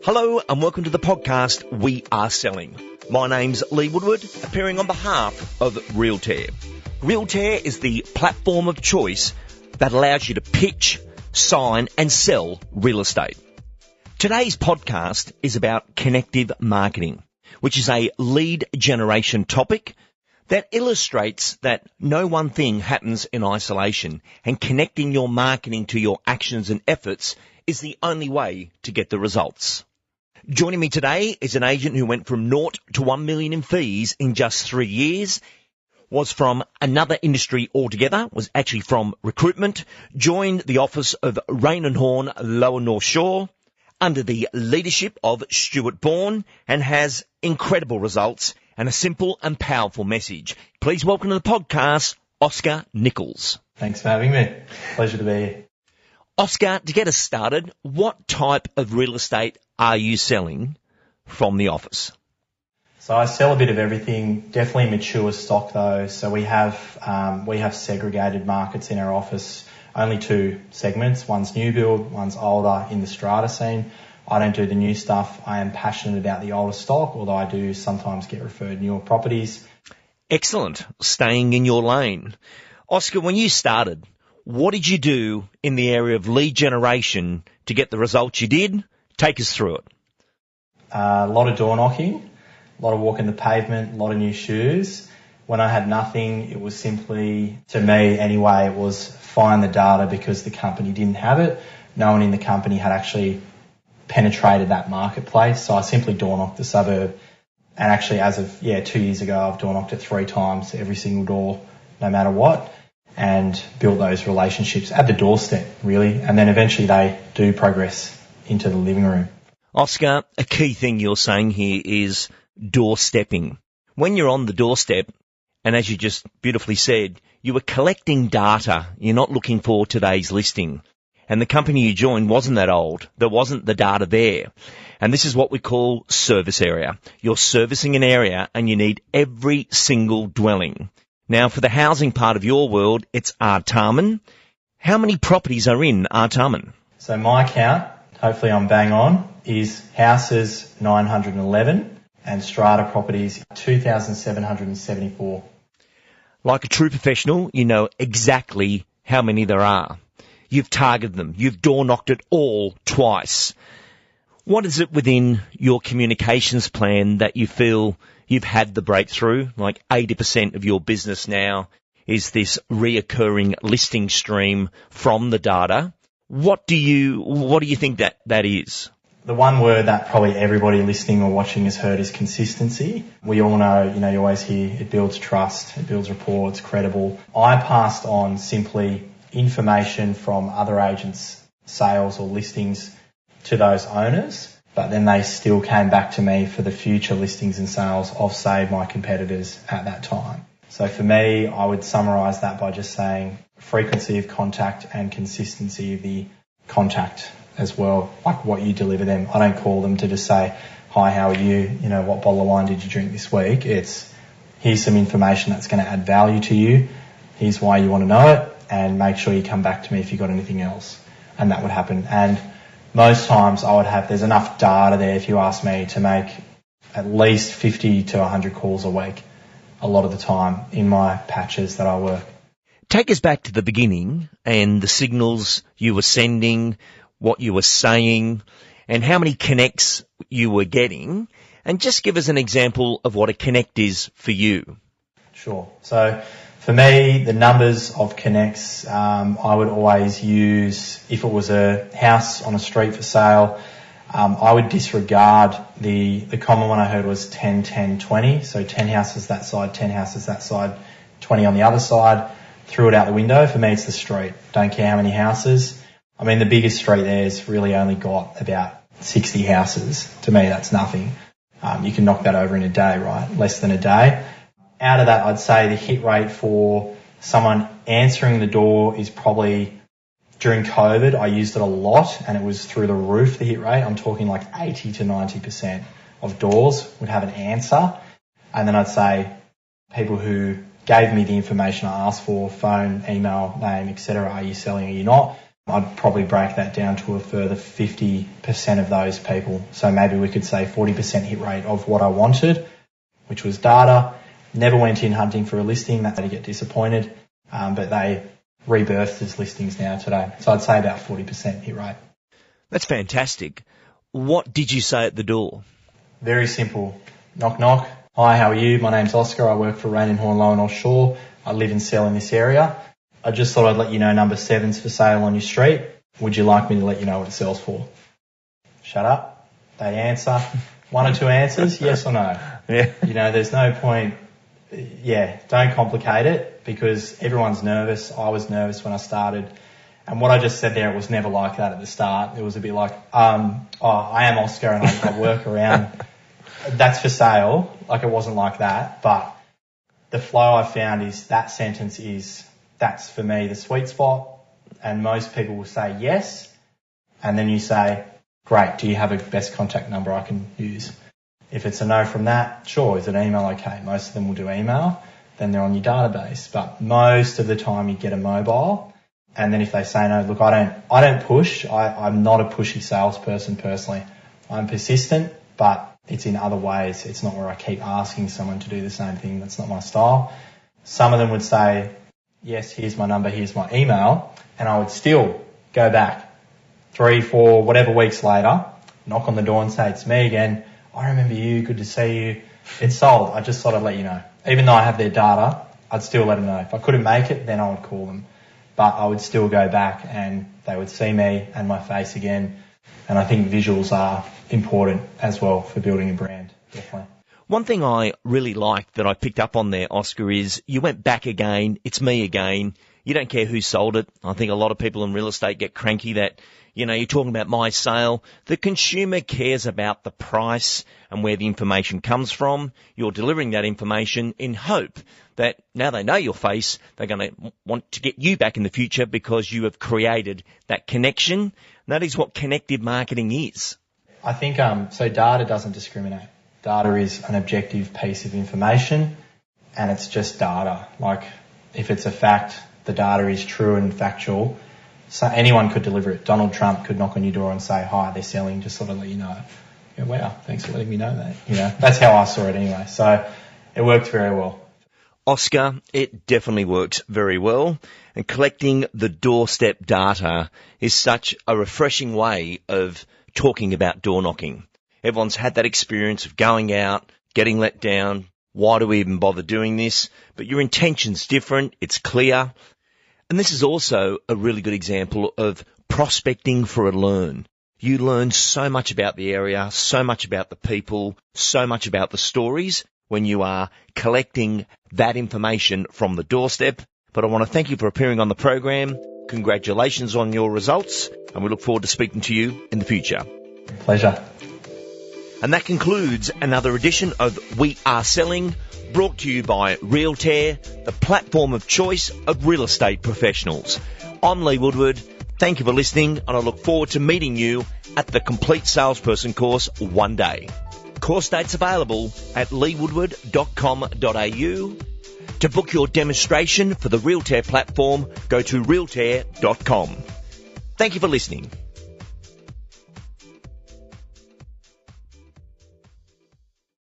Hello and welcome to the podcast We Are Selling. My name's Lee Woodward, appearing on behalf of Realtair. Realtair is the platform of choice that allows you to pitch, sign and sell real estate. Today's podcast is about connective marketing, which is a lead generation topic that illustrates that no one thing happens in isolation, and connecting your marketing to your actions and efforts is the only way to get the results. Joining me today is an agent who went from 0 to 1 million in fees in just 3 years, was from another industry altogether, was actually from recruitment, joined the office of Rain and Horn Lower North Shore under the leadership of Stuart Bourne, and has incredible results and a simple and powerful message. Please welcome to the podcast, Oscar Nicholls. Thanks for having me. Pleasure to be here. Oscar, to get us started, what type of real estate are you selling from the office? So I sell a bit of everything, definitely mature stock though. So we have segregated markets in our office, only 2 segments. One's new build, one's older in the strata scene. I don't do the new stuff. I am passionate about the older stock, although I do sometimes get referred newer properties. Excellent. Staying in your lane. Oscar, when you started, what did you do in the area of lead generation to get the results you did? Take us through it. A lot of door knocking, a lot of walking the pavement, a lot of new shoes. When I had nothing, it was simply, to me anyway, it was find the data because the company didn't have it. No one in the company had actually penetrated that marketplace. So I simply door knocked the suburb. And actually as of 2 years ago, I've door knocked it 3 times, every single door, no matter what, and built those relationships at the doorstep, really. And then eventually they do progress into the living room. Oscar, a key thing you're saying here is doorstepping. When you're on the doorstep, and as you just beautifully said, you were collecting data. You're not looking for today's listing. And the company you joined wasn't that old. There wasn't the data there. And this is what we call service area. You're servicing an area and you need every single dwelling. Now, for the housing part of your world, it's Artarmon. How many properties are in Artarmon? So my count, hopefully I'm bang on, is houses 911 and strata properties 2,774. Like a true professional, you know exactly how many there are. You've targeted them. You've door-knocked it all twice. What is it within your communications plan that you feel you've had the breakthrough? Like 80% of your business now is this reoccurring listing stream from the data. What do you think that is? The one word that probably everybody listening or watching has heard is consistency. We all know, you always hear it builds trust, it builds rapport, it's credible. I passed on simply information from other agents' sales or listings to those owners, but then they still came back to me for the future listings and sales of, say, my competitors at that time. So for me, I would summarise that by just saying frequency of contact and consistency of the contact as well, like what you deliver them. I don't call them to just say, hi, how are you? What bottle of wine did you drink this week? It's, here's some information that's going to add value to you. Here's why you want to know it, and make sure you come back to me if you've got anything else. And that would happen. And most times I would have, there's enough data there, if you ask me, to make at least 50 to 100 calls a week, a lot of the time in my patches that I work. Take us back to the beginning and the signals you were sending, what you were saying, and how many connects you were getting, and just give us an example of what a connect is for you. Sure. So for me, the numbers of connects, I would always use, if it was a house on a street for sale, I would disregard the common one I heard was 10, 10, 20. So 10 houses that side, 10 houses that side, 20 on the other side. Threw it out the window. For me, it's the street. Don't care how many houses. I mean, the biggest street there's really only got about 60 houses. To me, that's nothing. You can knock that over in a day, right? Less than a day. Out of that, I'd say the hit rate for someone answering the door is probably, during COVID, I used it a lot and it was through the roof, the hit rate. I'm talking like 80 to 90% of doors would have an answer. And then I'd say people who gave me the information I asked for, phone, email, name, etc. Are you selling, are you not? I'd probably break that down to a further 50% of those people. So maybe we could say 40% hit rate of what I wanted, which was data. Never went in hunting for a listing. That's how to get disappointed. But they rebirthed as listings now today. So I'd say about 40% hit rate. That's fantastic. What did you say at the door? Very simple. Knock, knock. Hi, how are you? My name's Oscar. I work for Rain & Horn Low and Offshore. I live and sell in this area. I just thought I'd let you know number 7's for sale on your street. Would you like me to let you know what it sells for? Shut up. They answer. 1 or 2 answers, yes or no. Yeah. You know, there's no point. Yeah, don't complicate it because everyone's nervous. I was nervous when I started. And what I just said there, it was never like that at the start. It was a bit like, I am Oscar and I work around. That's for sale. Like, it wasn't like that. But the flow I found is that sentence is, that's for me the sweet spot. And most people will say yes. And then you say, great, do you have a best contact number I can use? If it's a no from that, sure, is it email? Okay, most of them will do email. Then they're on your database. But most of the time you get a mobile. And then if they say no, look, I don't push. I'm not a pushy salesperson personally. I'm persistent, but it's in other ways. It's not where I keep asking someone to do the same thing. That's not my style. Some of them would say, yes, here's my number, here's my email. And I would still go back 3, 4, whatever weeks later, knock on the door and say, it's me again. I remember you. Good to see you. It's sold. I just thought I'd let you know. Even though I have their data, I'd still let them know. If I couldn't make it, then I would call them. But I would still go back and they would see me and my face again. And I think visuals are important as well for building a brand, definitely. One thing I really liked that I picked up on there, Oscar, is you went back again. It's me again. You don't care who sold it. I think a lot of people in real estate get cranky that, you know, you're talking about my sale. The consumer cares about the price and where the information comes from. You're delivering that information in hope that now they know your face, they're going to want to get you back in the future because you have created that connection. And that is what connective marketing is. I think so data doesn't discriminate. Data is an objective piece of information and it's just data. Like, if it's a fact, the data is true and factual. So anyone could deliver it. Donald Trump could knock on your door and say, hi, they're selling, just sort of let you know. Yeah, wow, thanks for letting me know that. You know, that's how I saw it anyway. So it worked very well. Oscar, it definitely works very well. And collecting the doorstep data is such a refreshing way of talking about door knocking. Everyone's had that experience of going out, getting let down. Why do we even bother doing this? But your intention's different. It's clear. And this is also a really good example of prospecting for a learn. You learn so much about the area, so much about the people, so much about the stories when you are collecting that information from the doorstep. But I want to thank you for appearing on the program. Congratulations on your results, and we look forward to speaking to you in the future. Pleasure. And that concludes another edition of We Are Selling, brought to you by Realtair, the platform of choice of real estate professionals. I'm Lee Woodward. Thank you for listening, and I look forward to meeting you at the Complete Salesperson course one day. Course dates available at leewoodward.com.au. To book your demonstration for the Realtair platform, go to realtair.com. Thank you for listening.